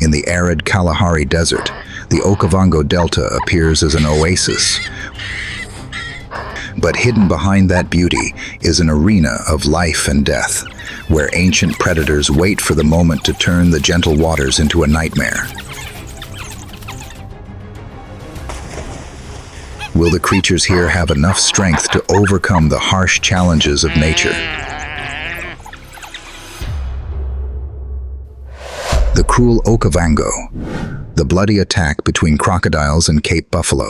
In the arid Kalahari Desert, the Okavango Delta appears as an oasis. But hidden behind that beauty is an arena of life and death, where ancient predators wait for the moment to turn the gentle waters into a nightmare. Will the creatures here have enough strength to overcome the harsh challenges of nature? The cruel Okavango, the bloody attack between crocodiles and Cape buffalo.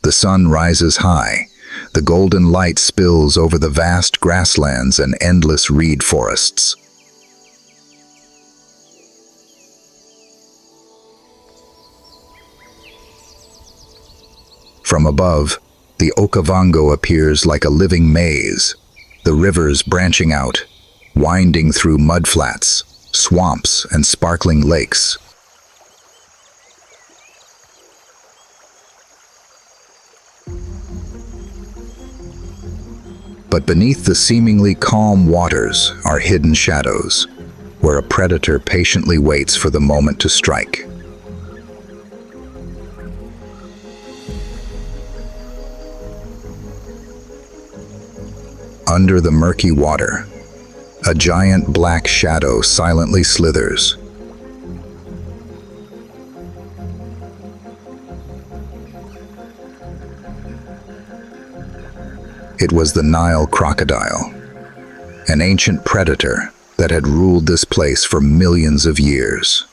The sun rises high. The golden light spills over the vast grasslands and endless reed forests. From above, the Okavango appears like a living maze, the rivers branching out, winding through mudflats, swamps, and sparkling lakes. But beneath the seemingly calm waters are hidden shadows, where a predator patiently waits for the moment to strike. Under the murky water, a giant black shadow silently slithers. It was the Nile crocodile, an ancient predator that had ruled this place for millions of years.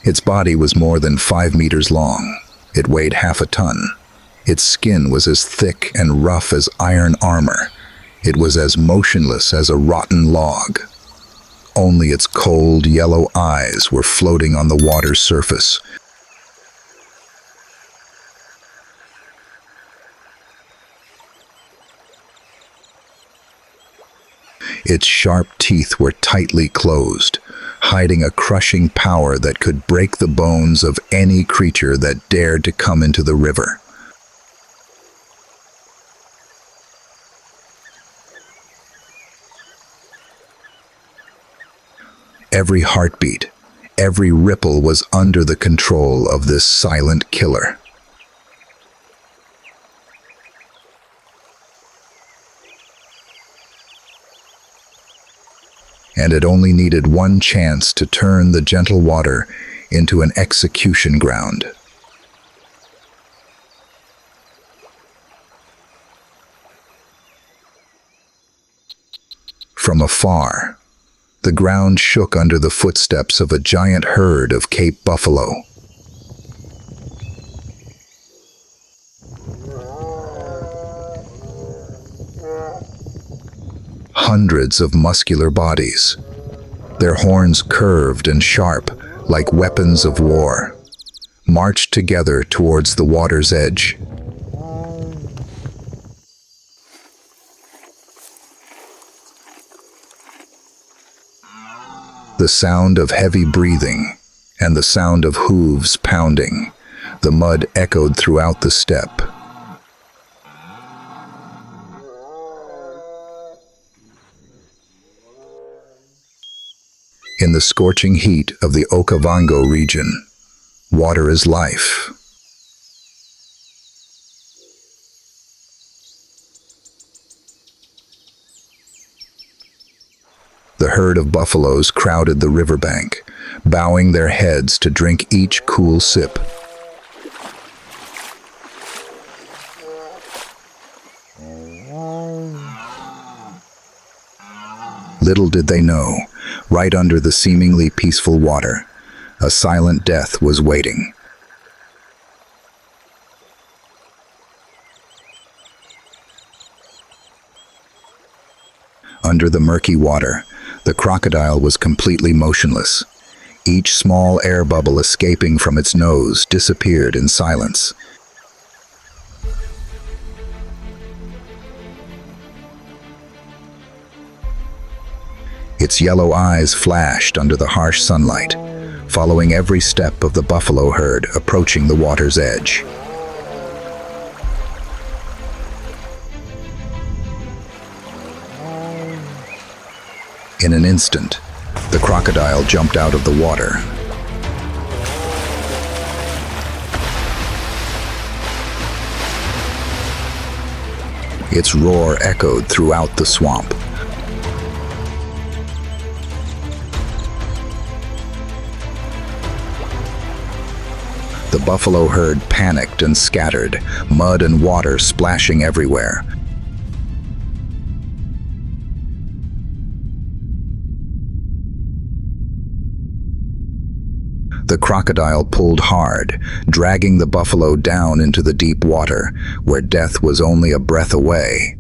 Its body was more than 5 meters long. It weighed half a ton. Its skin was as thick and rough as iron armor. It was as motionless as a rotten log. Only its cold, yellow eyes were floating on the water's surface. Its sharp teeth were tightly closed, hiding a crushing power that could break the bones of any creature that dared to come into the river. Every heartbeat, every ripple was under the control of this silent killer. And it only needed one chance to turn the gentle water into an execution ground. From afar, the ground shook under the footsteps of a giant herd of Cape buffalo. Hundreds of muscular bodies, their horns curved and sharp like weapons of war, marched together towards the water's edge. The sound of heavy breathing and the sound of hooves pounding, the mud echoed throughout the steppe. In the scorching heat of the Okavango region, water is life. The herd of buffaloes crowded the riverbank, bowing their heads to drink each cool sip. Little did they know, right under the seemingly peaceful water, a silent death was waiting. Under the murky water, the crocodile was completely motionless. Each small air bubble escaping from its nose disappeared in silence. Its yellow eyes flashed under the harsh sunlight, following every step of the buffalo herd approaching the water's edge. In an instant, the crocodile jumped out of the water. Its roar echoed throughout the swamp. The buffalo herd panicked and scattered, mud and water splashing everywhere. The crocodile pulled hard, dragging the buffalo down into the deep water, where death was only a breath away.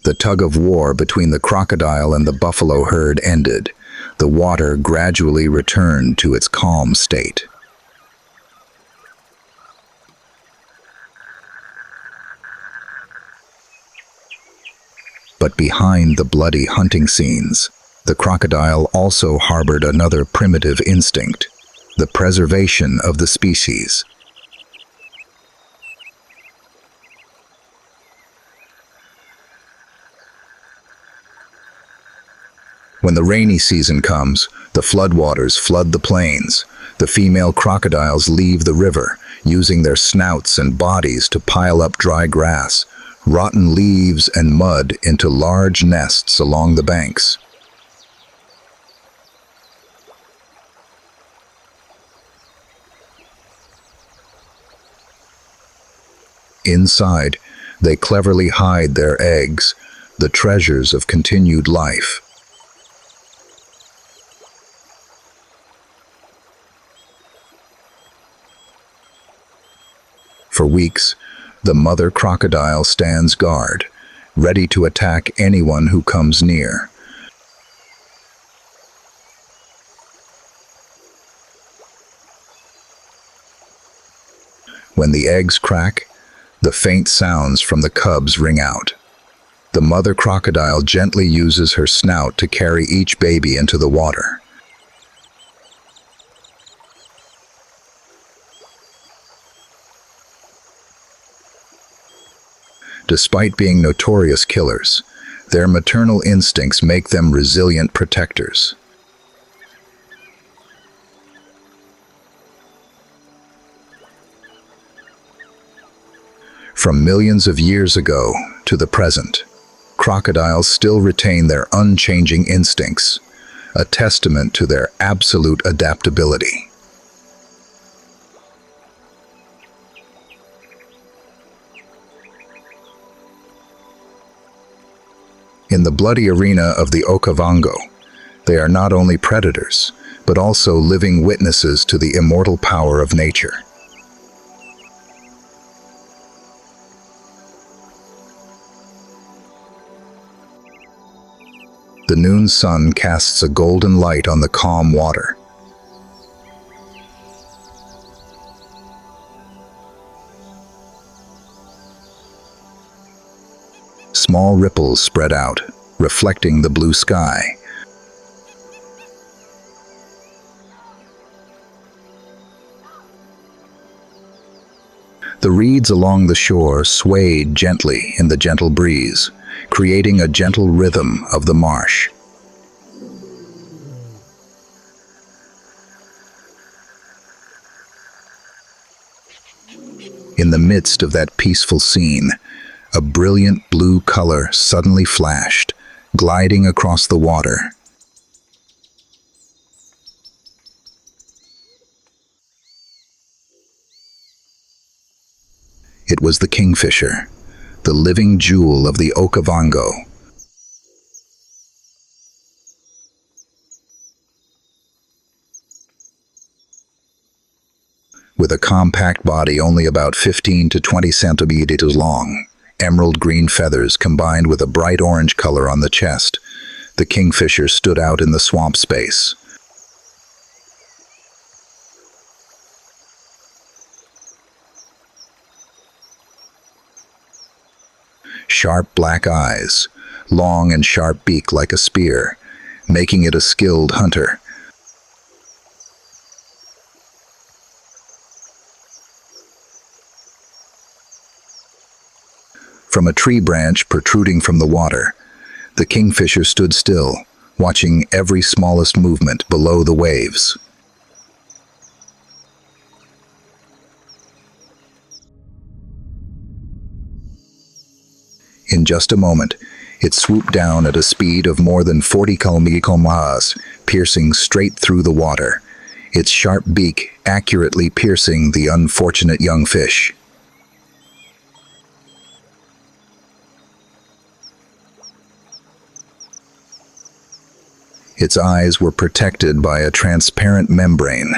The tug of war between the crocodile and the buffalo herd ended. The water gradually returned to its calm state. But behind the bloody hunting scenes, the crocodile also harbored another primitive instinct: the preservation of the species. When the rainy season comes, the floodwaters flood the plains. The female crocodiles leave the river, using their snouts and bodies to pile up dry grass, rotten leaves and mud into large nests along the banks. Inside, they cleverly hide their eggs, the treasures of continued life. For weeks, the mother crocodile stands guard, ready to attack anyone who comes near. When the eggs crack, the faint sounds from the cubs ring out. The mother crocodile gently uses her snout to carry each baby into the water. Despite being notorious killers, their maternal instincts make them resilient protectors. From millions of years ago to the present, crocodiles still retain their unchanging instincts, a testament to their absolute adaptability. In the bloody arena of the Okavango, they are not only predators, but also living witnesses to the immortal power of nature. The noon sun casts a golden light on the calm water. Small ripples spread out, reflecting the blue sky. The reeds along the shore swayed gently in the gentle breeze, creating a gentle rhythm of the marsh. In the midst of that peaceful scene, a brilliant blue color suddenly flashed, gliding across the water. It was the Kingfisher, the living jewel of the Okavango. With a compact body only about 15 to 20 centimeters long, emerald green feathers combined with a bright orange color on the chest, the Kingfisher stood out in the swamp space. Sharp black eyes, long and sharp beak like a spear, making it a skilled hunter. From a tree branch protruding from the water, the kingfisher stood still, watching every smallest movement below the waves. In just a moment, it swooped down at a speed of more than 40 km/h, piercing straight through the water, its sharp beak accurately piercing the unfortunate young fish. Its eyes were protected by a transparent membrane,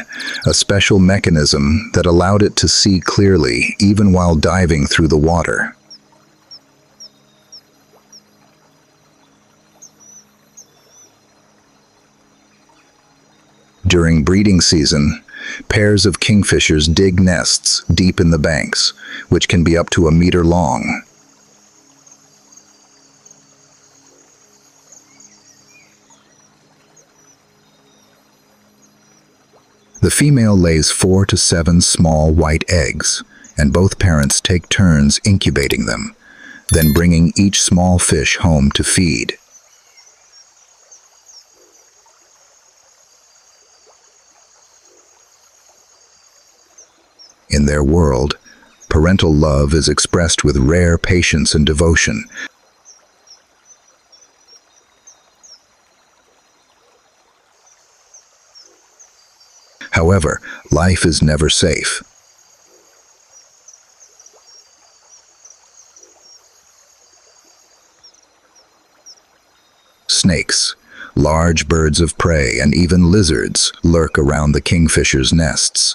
a special mechanism that allowed it to see clearly even while diving through the water. During breeding season, pairs of kingfishers dig nests deep in the banks, which can be up to a meter long. The female lays 4 to 7 small white eggs, and both parents take turns incubating them, then bringing each small fish home to feed. In their world, parental love is expressed with rare patience and devotion. However, life is never safe. Snakes, large birds of prey, and even lizards lurk around the kingfisher's nests.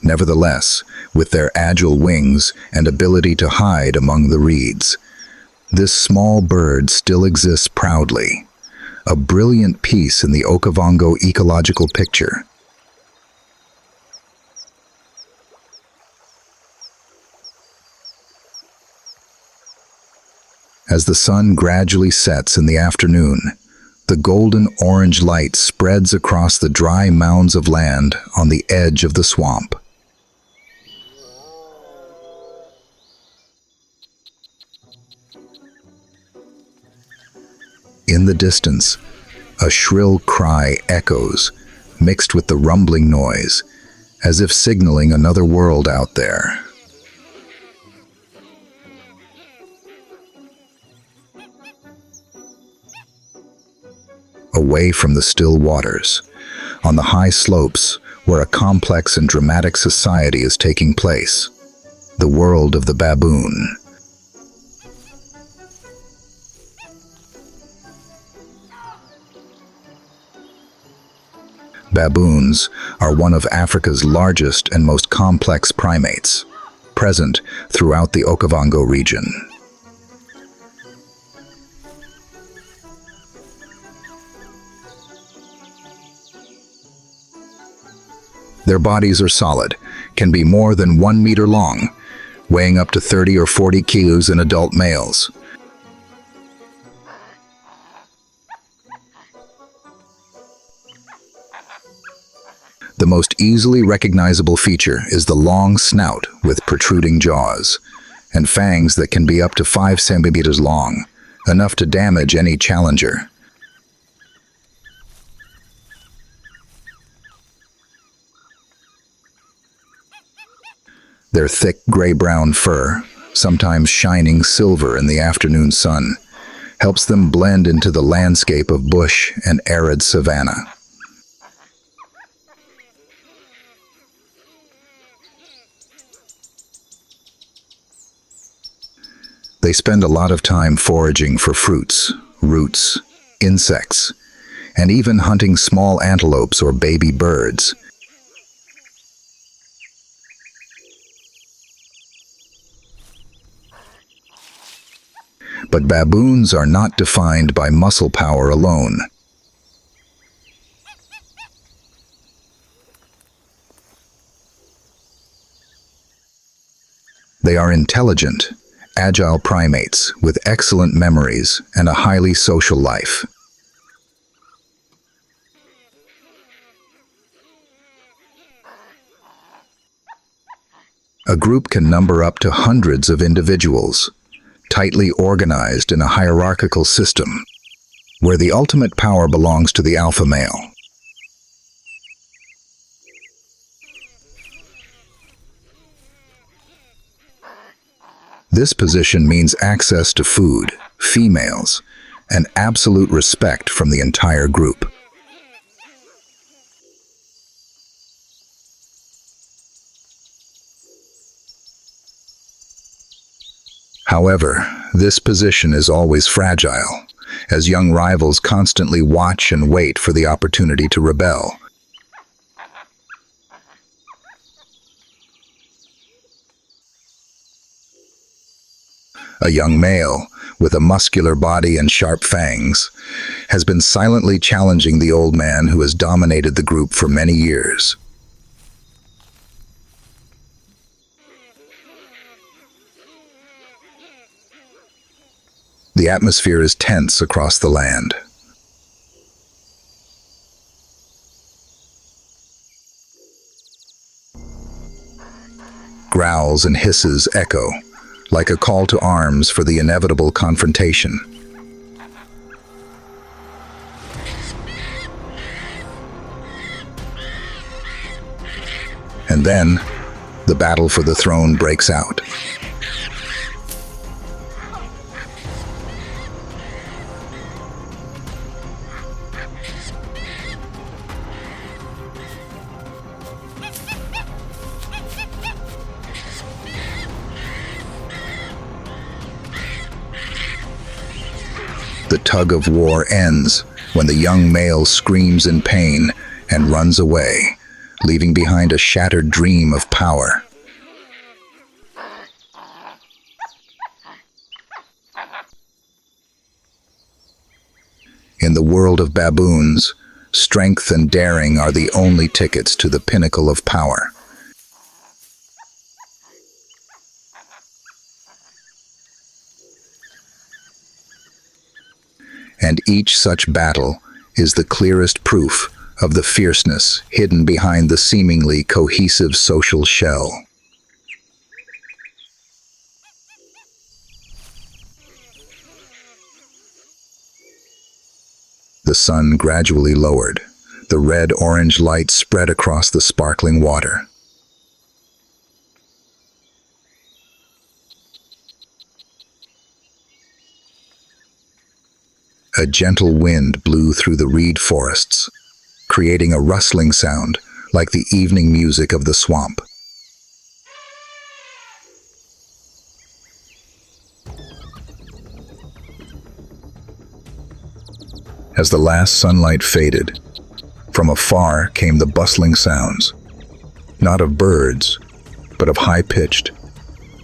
Nevertheless, with their agile wings and ability to hide among the reeds, this small bird still exists proudly, a brilliant piece in the Okavango ecological picture. As the sun gradually sets in the afternoon, the golden-orange light spreads across the dry mounds of land on the edge of the swamp. In the distance, a shrill cry echoes, mixed with the rumbling noise, as if signaling another world out there. Away from the still waters, on the high slopes where a complex and dramatic society is taking place, the world of the baboon. Baboons are one of Africa's largest and most complex primates, present throughout the Okavango region. Their bodies are solid, can be more than 1 meter long, weighing up to 30 or 40 kilos in adult males. The most easily recognizable feature is the long snout with protruding jaws, and fangs that can be up to 5 centimeters long, enough to damage any challenger. Their thick gray-brown fur, sometimes shining silver in the afternoon sun, helps them blend into the landscape of bush and arid savanna. They spend a lot of time foraging for fruits, roots, insects, and even hunting small antelopes or baby birds. But baboons are not defined by muscle power alone. They are intelligent, agile primates with excellent memories and a highly social life. A group can number up to hundreds of individuals, tightly organized in a hierarchical system, where the ultimate power belongs to the alpha male. This position means access to food, females, and absolute respect from the entire group. However, this position is always fragile, as young rivals constantly watch and wait for the opportunity to rebel. A young male, with a muscular body and sharp fangs, has been silently challenging the old man who has dominated the group for many years. The atmosphere is tense across the land. Growls and hisses echo, like a call to arms for the inevitable confrontation. And then, the battle for the throne breaks out. The tug of war ends when the young male screams in pain and runs away, leaving behind a shattered dream of power. In the world of baboons, strength and daring are the only tickets to the pinnacle of power. And each such battle is the clearest proof of the fierceness hidden behind the seemingly cohesive social shell. The sun gradually lowered. The red-orange light spread across the sparkling water. A gentle wind blew through the reed forests, creating a rustling sound like the evening music of the swamp. As the last sunlight faded, from afar came the bustling sounds, not of birds, but of high-pitched,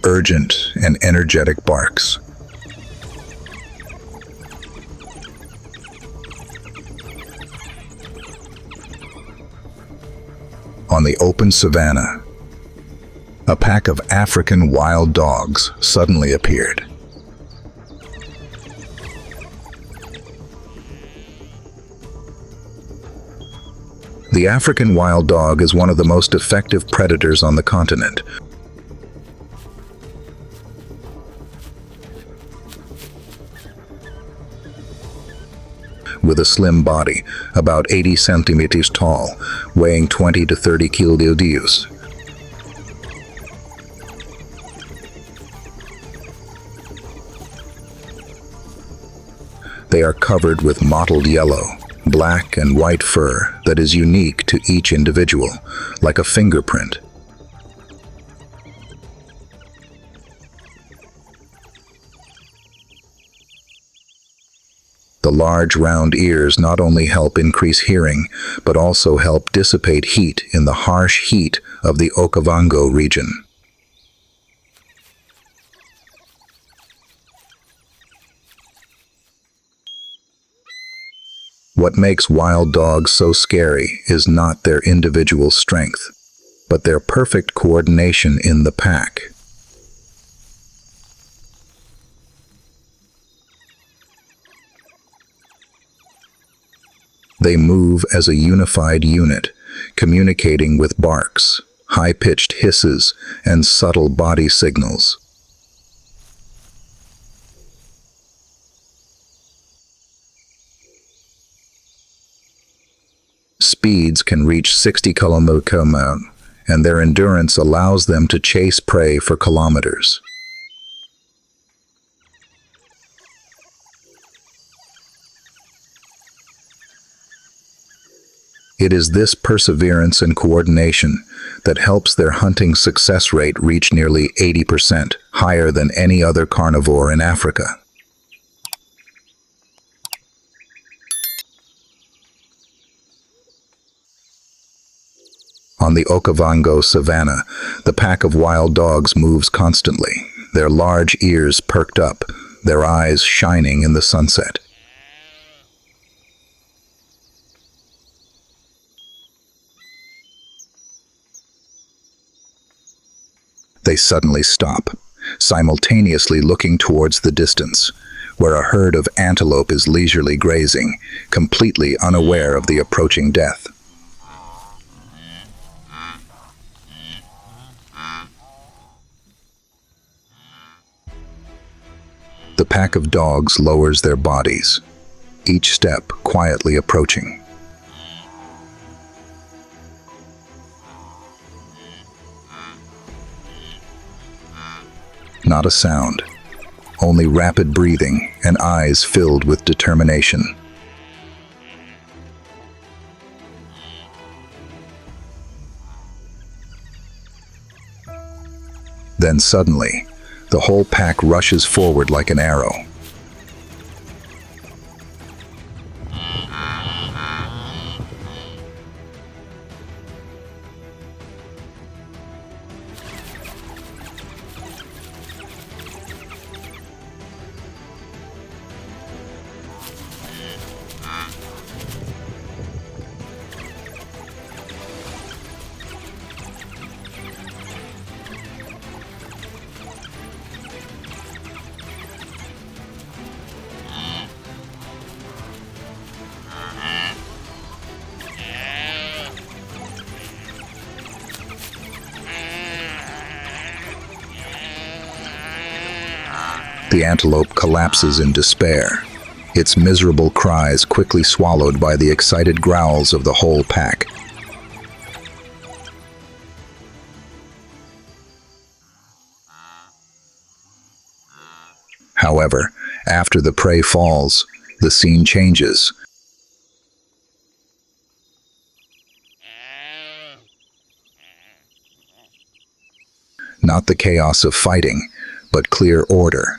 urgent, and energetic barks. On the open savanna, a pack of African wild dogs suddenly appeared. The African wild dog is one of the most effective predators on the continent. With a slim body, about 80 centimeters tall, weighing 20 to 30 kilograms. They are covered with mottled yellow, black and white fur that is unique to each individual, like a fingerprint. The large round ears not only help increase hearing, but also help dissipate heat in the harsh heat of the Okavango region. What makes wild dogs so scary is not their individual strength, but their perfect coordination in the pack. They move as a unified unit, communicating with barks, high-pitched hisses, and subtle body signals. Speeds can reach 60 km/h, and their endurance allows them to chase prey for kilometers. It is this perseverance and coordination that helps their hunting success rate reach nearly 80%, higher than any other carnivore in Africa. On the Okavango savanna, the pack of wild dogs moves constantly, their large ears perked up, their eyes shining in the sunset. They suddenly stop, simultaneously looking towards the distance, where a herd of antelope is leisurely grazing, completely unaware of the approaching death. The pack of dogs lowers their bodies, each step quietly approaching. Not a sound, only rapid breathing and eyes filled with determination. Then suddenly, the whole pack rushes forward like an arrow. The antelope collapses in despair, its miserable cries quickly swallowed by the excited growls of the whole pack. However, after the prey falls, the scene changes. Not the chaos of fighting, but clear order.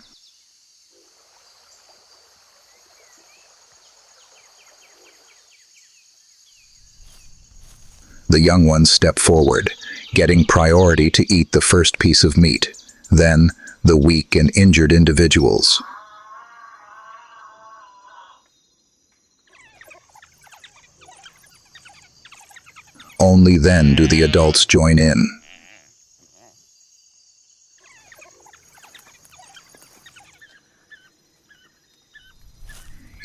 The young ones step forward, getting priority to eat the first piece of meat, then the weak and injured individuals. Only then do the adults join in.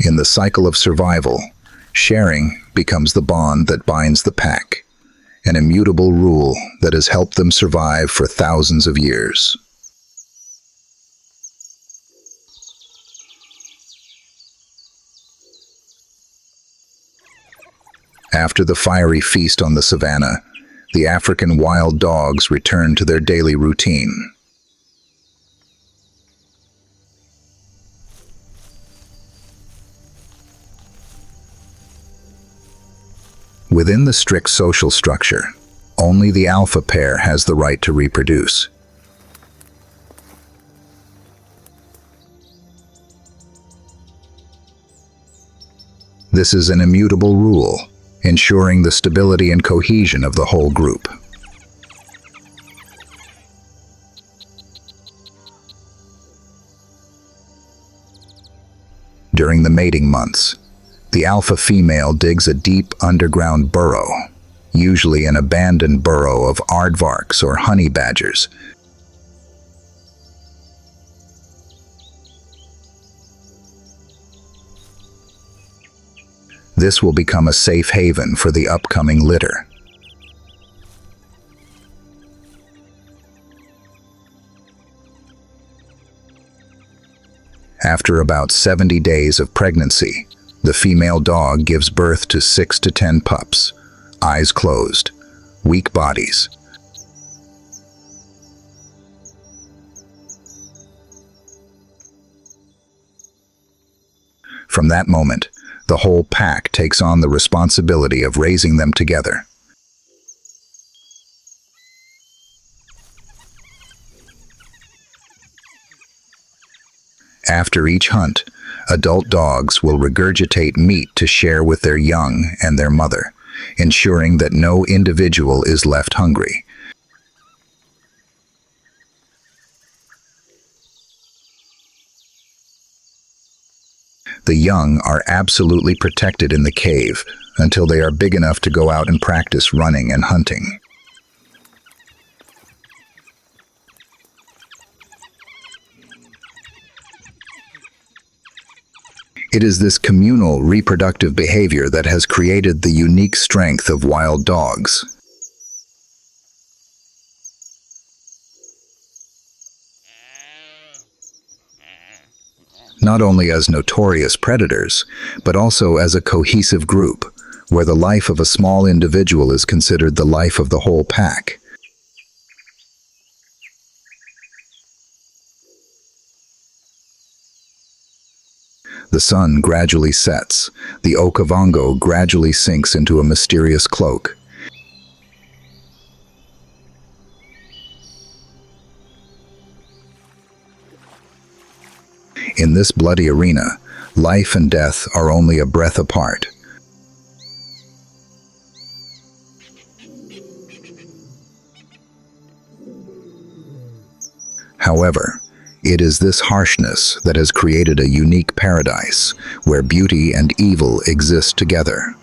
In the cycle of survival, sharing becomes the bond that binds the pack, an immutable rule that has helped them survive for thousands of years. After the fiery feast on the savanna, the African wild dogs return to their daily routine. Within the strict social structure, only the alpha pair has the right to reproduce. This is an immutable rule, ensuring the stability and cohesion of the whole group. During the mating months, the alpha female digs a deep underground burrow, usually an abandoned burrow of aardvarks or honey badgers. This will become a safe haven for the upcoming litter. After about 70 days of pregnancy, the female dog gives birth to 6 to 10 pups, eyes closed, weak bodies. From that moment, the whole pack takes on the responsibility of raising them together. After each hunt, adult dogs will regurgitate meat to share with their young and their mother, ensuring that no individual is left hungry. The young are absolutely protected in the cave until they are big enough to go out and practice running and hunting. It is this communal reproductive behavior that has created the unique strength of wild dogs. Not only as notorious predators, but also as a cohesive group, where the life of a small individual is considered the life of the whole pack. The sun gradually sets. The Okavango gradually sinks into a mysterious cloak. In this bloody arena, life and death are only a breath apart. However, it is this harshness that has created a unique paradise where beauty and evil exist together.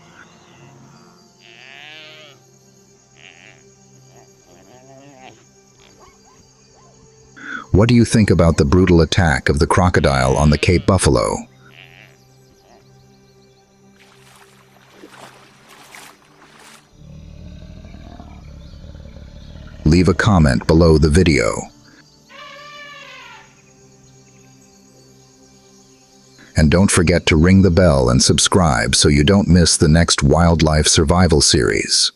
What do you think about the brutal attack of the crocodile on the Cape Buffalo? Leave a comment below the video. And don't forget to ring the bell and subscribe so you don't miss the next wildlife survival series.